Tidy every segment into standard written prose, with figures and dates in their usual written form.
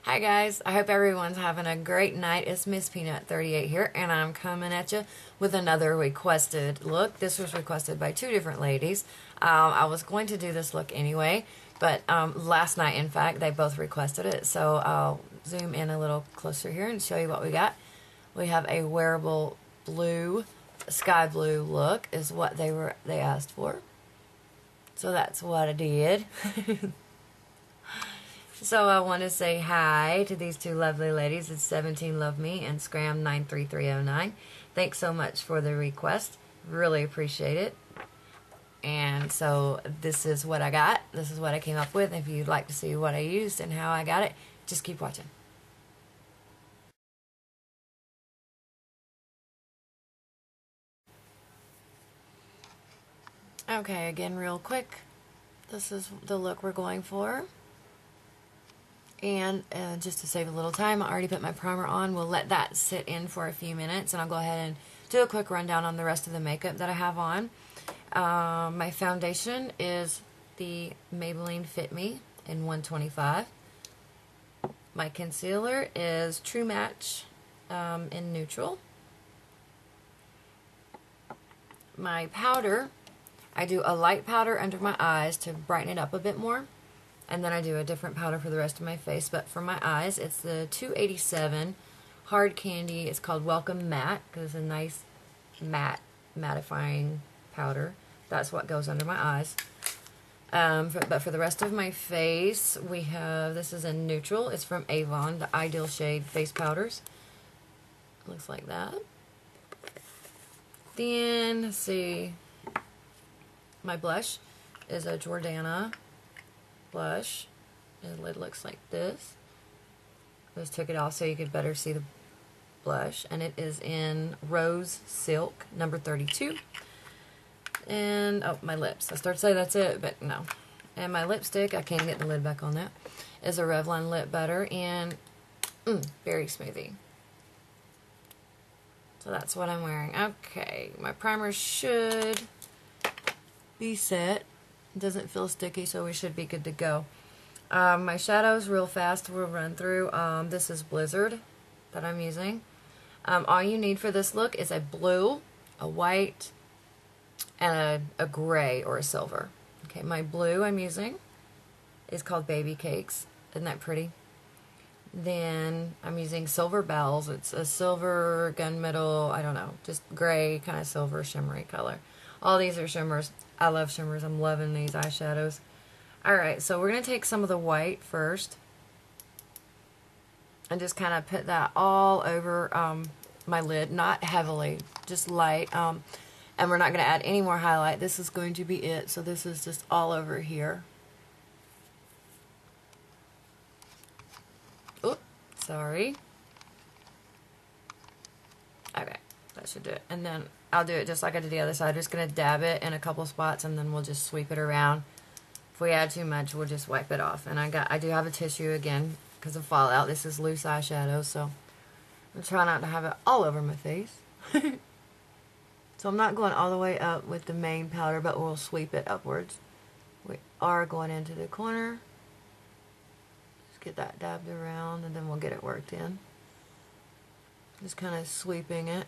Hi guys, I hope everyone's having a great night. It's Miss Peanut 38 here, and I'm coming at you with another requested look. This was requested by two different ladies. I was going to do this look anyway, but last night, in fact, they both requested it. So I'll zoom in a little closer here and show you what we got. We have a wearable blue, sky blue look is what they asked for. So that's what I did. So I want to say hi to these two lovely ladies. It's 17 Love Me and Scram 93309. Thanks so much for the request. Really appreciate it. And so this is what I got. This is what I came up with. If you'd like to see what I used and how I got it, just keep watching. Okay, again real quick. This is the look we're going for. And just to save a little time, I already put my primer on. We'll let that sit in for a few minutes, and I'll go ahead and do a quick rundown on the rest of the makeup that I have on. My foundation is the Maybelline Fit Me in 125. My concealer is True Match in neutral. My powder, I do a light powder under my eyes to brighten it up a bit more. And then I do a different powder for the rest of my face. But for my eyes, it's the 287 Hard Candy. It's called Welcome Matte because it's a nice mattifying powder. That's what goes under my eyes. But for the rest of my face, we have, this is in neutral. It's from Avon, the Ideal Shade Face Powders. Looks like that. Then, let's see, my blush is a Jordana blush. The lid looks like this. I just took it off so you could better see the blush, and it is in Rose Silk number 32. And oh, my lips, I started to say that's it, but no. And my lipstick, I can't get the lid back on that, is a Revlon Lip Butter in Berry Smoothie. So that's what I'm wearing. Okay, my primer should be set. It doesn't feel sticky, so we should be good to go. My shadows, real fast, we'll run through. This is Blizzard that I'm using. All you need for this look is a blue, a white, and a gray or a silver. Okay, my blue I'm using is called Baby Cakes. Isn't that pretty? Then I'm using Silver Bells. It's a silver gunmetal, I don't know, just gray, kind of silver shimmery color. All these are shimmers. I love shimmers. I'm loving these eyeshadows. Alright, so we're going to take some of the white first and just kind of put that all over my lid. Not heavily, just light. And we're not going to add any more highlight. This is going to be it. So this is just all over here. Oops, sorry. Okay, that should do it. And then I'll do it just like I did the other side. I'm just going to dab it in a couple spots, and then we'll just sweep it around. If we add too much, we'll just wipe it off. And I do have a tissue again because of fallout. This is loose eyeshadow, so I'm trying not to have it all over my face. So I'm not going all the way up with the main powder, but we'll sweep it upwards. We are going into the corner. Just get that dabbed around, and then we'll get it worked in. Just kind of sweeping it.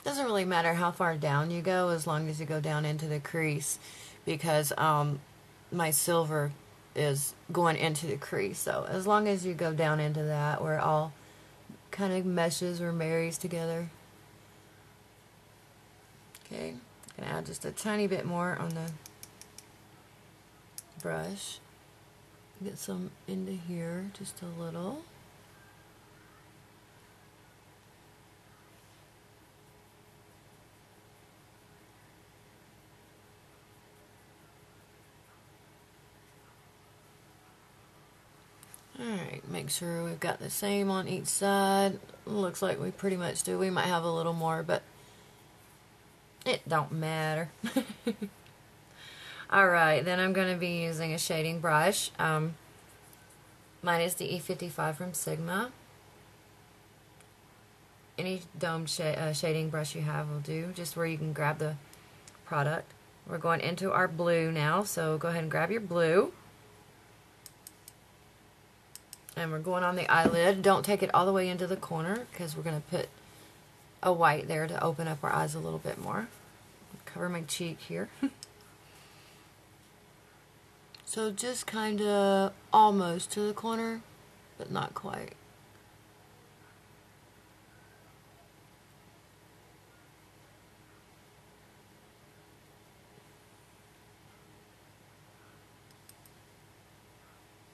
Doesn't really matter how far down you go as long as you go down into the crease, because my silver is going into the crease. So as long as you go down into that where it all kind of meshes or marries together. Okay, I'm going to add just a tiny bit more on the brush. Get some into here, just a little. Alright, make sure we've got the same on each side. Looks like we pretty much do. We might have a little more, but it don't matter. Alright, then I'm going to be using a shading brush. Mine is the E55 from Sigma. Any domed shading brush you have will do, just where you can grab the product. We're going into our blue now, so go ahead and grab your blue. And we're going on the eyelid. Don't take it all the way into the corner, because we're going to put a white there to open up our eyes a little bit more. Cover my cheek here. So just kind of almost to the corner, but not quite.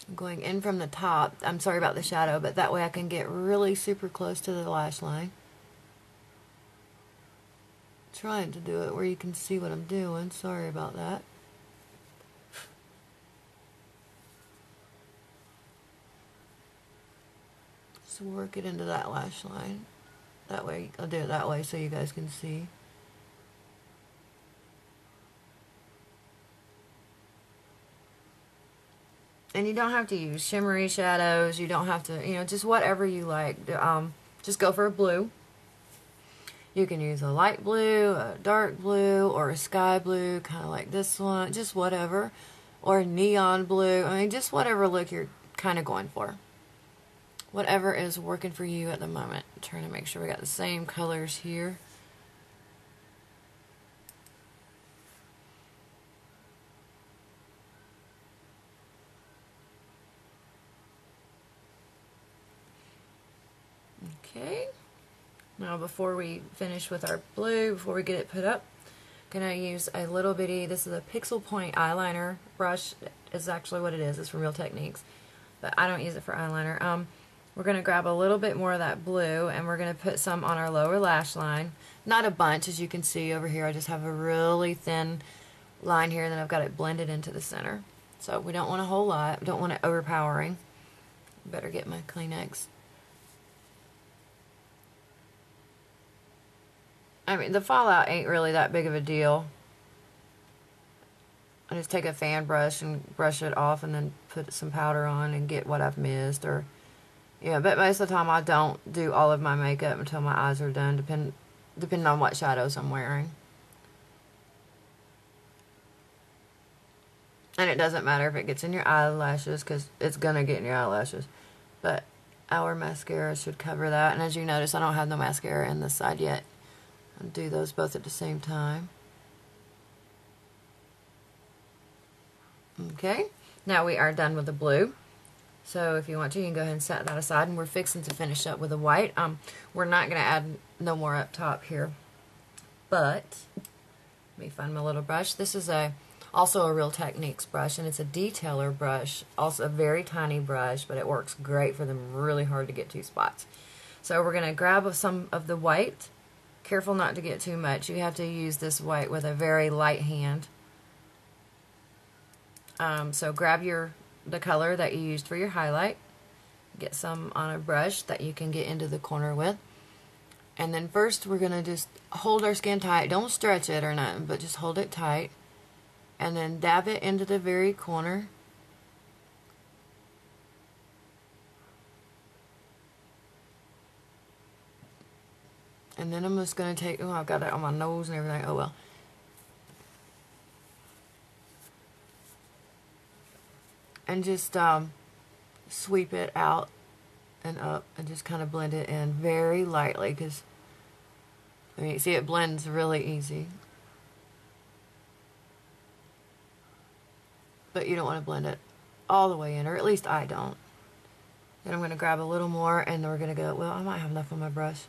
I'm going in from the top. I'm sorry about the shadow, but that way I can get really super close to the lash line. Trying to do it where you can see what I'm doing. Sorry about that. So work it into that lash line. That way, I'll do it that way so you guys can see. And you don't have to use shimmery shadows. You don't have to, you know, just whatever you like. Just go for a blue. You can use a light blue, a dark blue, or a sky blue, kind of like this one. Just whatever. Or neon blue. I mean, just whatever look you're kind of going for. Whatever is working for you at the moment. I'm trying to make sure we got the same colors here. Okay. Now before we finish with our blue, before we get it put up, I'm going to use a little bitty, this is a Pixel Point eyeliner brush. Is actually what it is. It's from Real Techniques. But I don't use it for eyeliner. We're going to grab a little bit more of that blue, and we're going to put some on our lower lash line. Not a bunch, as you can see over here. I just have a really thin line here, and then I've got it blended into the center. So we don't want a whole lot. We don't want it overpowering. Better get my Kleenex. I mean, the fallout ain't really that big of a deal. I just take a fan brush and brush it off, and then put some powder on and get what I've missed, or... Yeah, but most of the time I don't do all of my makeup until my eyes are done, depending on what shadows I'm wearing. And it doesn't matter if it gets in your eyelashes, because it's going to get in your eyelashes. But our mascara should cover that. And as you notice, I don't have no mascara in this side yet. I'll do those both at the same time. Okay, now we are done with the blue. So if you want to, you can go ahead and set that aside, and we're fixing to finish up with a white. We're not going to add no more up top here, but let me find my little brush. This is also a Real Techniques brush, and it's a detailer brush, also a very tiny brush, but it works great for them really hard to get to spots. So we're going to grab some of the white. Careful not to get too much. You have to use this white with a very light hand. So grab the color that you used for your highlight. Get some on a brush that you can get into the corner with. And then first we're going to just hold our skin tight. Don't stretch it or nothing, but just hold it tight. And then dab it into the very corner. And then I'm just going to take, oh, I've got it on my nose and everything. Oh well. And just sweep it out and up and just kind of blend it in very lightly, because I mean, see, it blends really easy. But you don't want to blend it all the way in, or at least I don't. Then I'm going to grab a little more, and then we're going to go, well, I might have enough on my brush.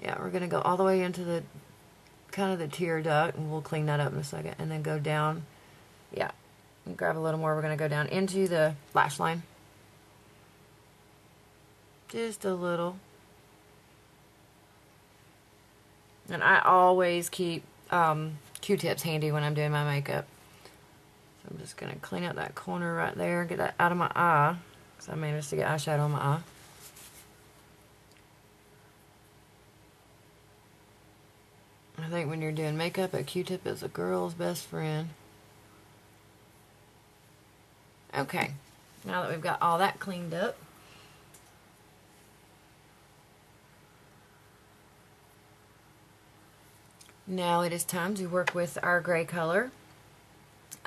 Yeah, we're going to go all the way into the kind of the tear duct, and we'll clean that up in a second, and then go down. Yeah. And grab a little more. We're going to go down into the lash line. Just a little. And I always keep Q-tips handy when I'm doing my makeup. So I'm just going to clean up that corner right there. Get that out of my eye. Because I managed to get eyeshadow on my eye. I think when you're doing makeup, a Q-tip is a girl's best friend. Okay, now that we've got all that cleaned up, now it is time to work with our gray color.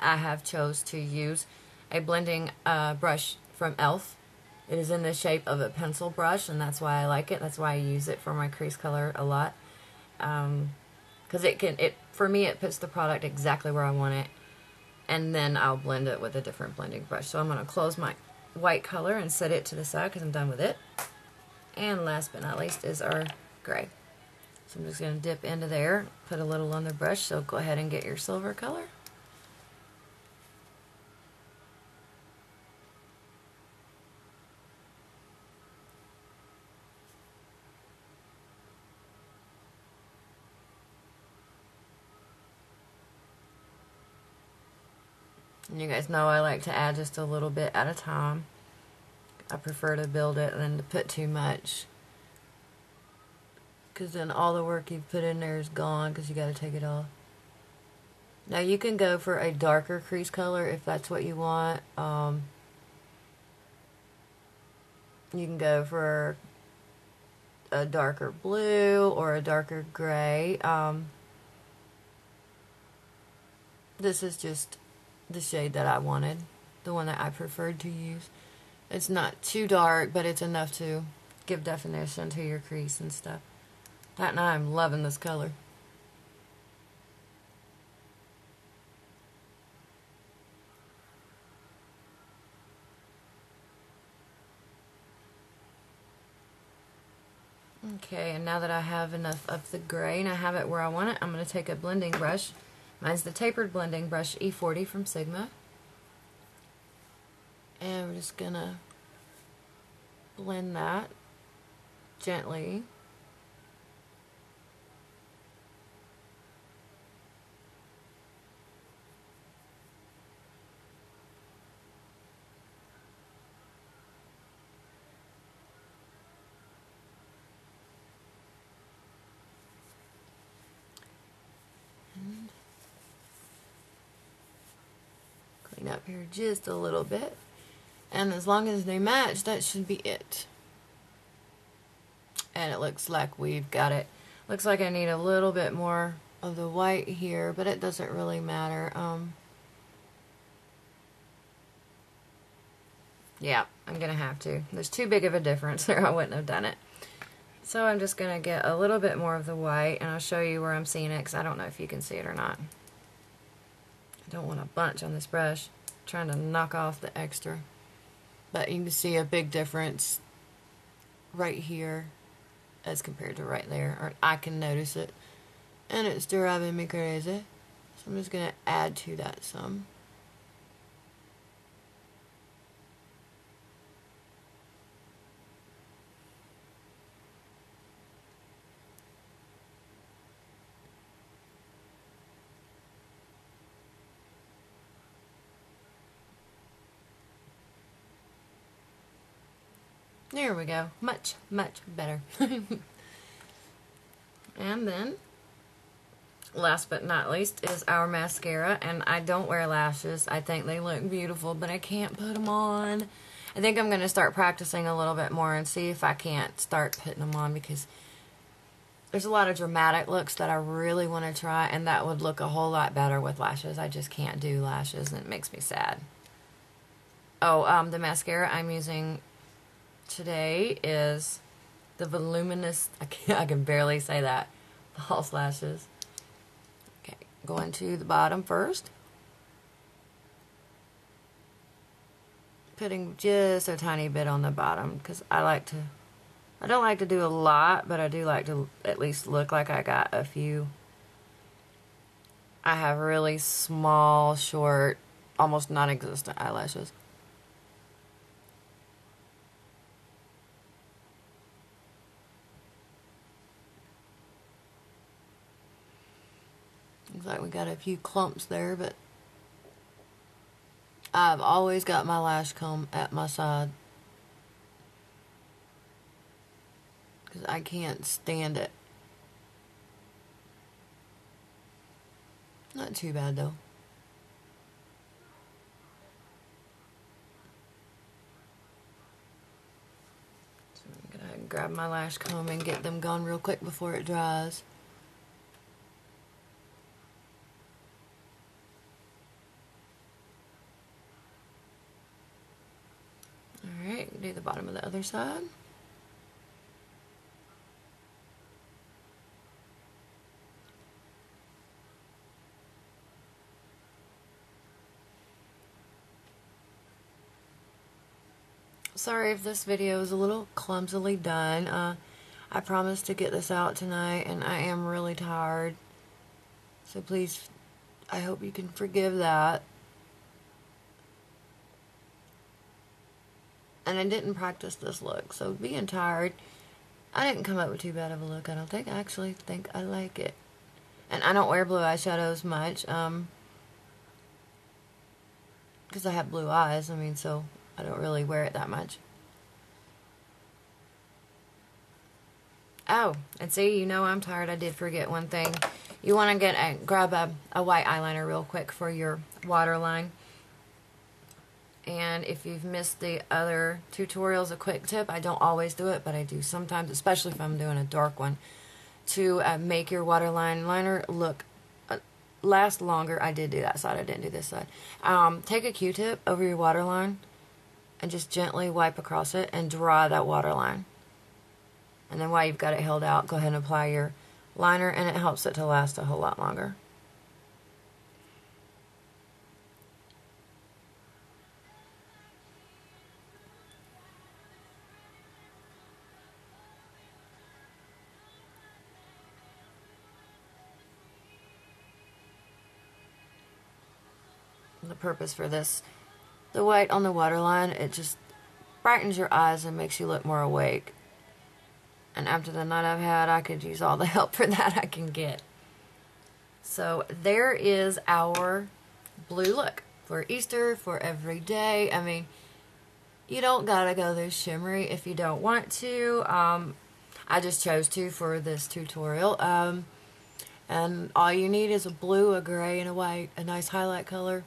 I have chose to use a blending brush from e.l.f. It is in the shape of a pencil brush, and that's why I like it. That's why I use it for my crease color a lot. Because for me, it puts the product exactly where I want it, and then I'll blend it with a different blending brush. So I'm going to close my white color and set it to the side because I'm done with it. And last but not least is our gray. So I'm just going to dip into there, put a little on the brush, so go ahead and get your silver color. And you guys know I like to add just a little bit at a time. I prefer to build it than to put too much, because then all the work you've put in there is gone because you got to take it off. Now you can go for a darker crease color if that's what you want. You can go for a darker blue or a darker gray. This is just the shade that I wanted, the one that I preferred to use. It's not too dark, but it's enough to give definition to your crease and stuff. And I'm loving this color. Okay, and now that I have enough of the gray and I have it where I want it, I'm going to take a blending brush. Mine's the tapered blending brush E40 from Sigma. And we're just going to blend that gently. Clean up here just a little bit, and as long as they match, that should be it. And it looks like we've got it. Looks like I need a little bit more of the white here, but it doesn't really matter. Yeah, I'm gonna have to. There's too big of a difference there. I wouldn't have done it. So I'm just gonna get a little bit more of the white, and I'll show you where I'm seeing it because I don't know if you can see it or not. I don't want a bunch on this brush. I'm trying to knock off the extra. But you can see a big difference right here as compared to right there. Or I can notice it. And it's driving me crazy. So I'm just going to add to that some. There we go. Much, much better. And then, last but not least, is our mascara. And I don't wear lashes. I think they look beautiful, but I can't put them on. I think I'm going to start practicing a little bit more and see if I can't start putting them on, because there's a lot of dramatic looks that I really want to try, and that would look a whole lot better with lashes. I just can't do lashes, and it makes me sad. Oh, the mascara I'm using today is the Voluminous, I can barely say that, false lashes. Okay, going to the bottom first. Putting just a tiny bit on the bottom, because I don't like to do a lot, but I do like to at least look like I got a few. I have really small, short, almost non-existent eyelashes. Looks like we got a few clumps there, but I've always got my lash comb at my side, because I can't stand it. Not too bad though. grab my lash comb and get them gone real quick before it dries. Alright, do the bottom of the other side. Sorry if this video is a little clumsily done. I promised to get this out tonight, and I am really tired. So please, I hope you can forgive that. And I didn't practice this look, so being tired, I didn't come up with too bad of a look, I don't think. I actually think I like it. And I don't wear blue eyeshadows much, because I have blue eyes, I mean, so I don't really wear it that much. Oh, and see, you know I'm tired. I did forget one thing. You want to grab a white eyeliner real quick for your waterline. And if you've missed the other tutorials, a quick tip, I don't always do it, but I do sometimes, especially if I'm doing a dark one, to make your waterline liner look last longer. I did do that side, I didn't do this side. Take a Q-tip over your waterline and just gently wipe across it and dry that waterline. And then while you've got it held out, go ahead and apply your liner, and it helps it to last a whole lot longer. The purpose for this, the white on the waterline, it just brightens your eyes and makes you look more awake. And after the night I've had, I could use all the help for that I can get. So there is our blue look for Easter, for every day. I mean, you don't gotta go this shimmery if you don't want to. I just chose to for this tutorial. And all you need is a blue, a gray, and a white, a nice highlight color.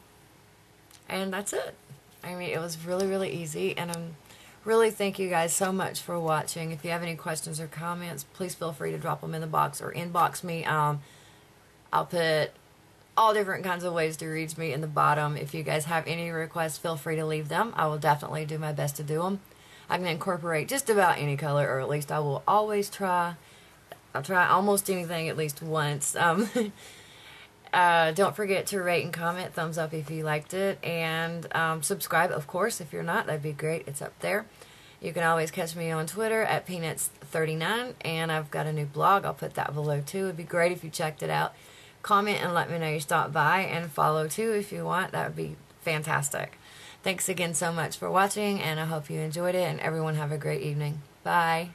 And that's it. I mean, it was really, really easy, and I'm really thank you guys so much for watching. If you have any questions or comments, please feel free to drop them in the box or inbox me. I'll put all different kinds of ways to reach me in the bottom. If you guys have any requests, feel free to leave them. I will definitely do my best to do them. I can incorporate just about any color, or at least I will always try. I'll try almost anything at least once. Don't forget to rate and comment, thumbs up if you liked it, and subscribe, of course. If you're not, that'd be great. It's up there. You can always catch me on Twitter at Peanuts39, and I've got a new blog. I'll put that below too. It'd be great if you checked it out. Comment and let me know you stopped by, and follow too if you want. That would be fantastic. Thanks again so much for watching, and I hope you enjoyed it, and everyone have a great evening. Bye.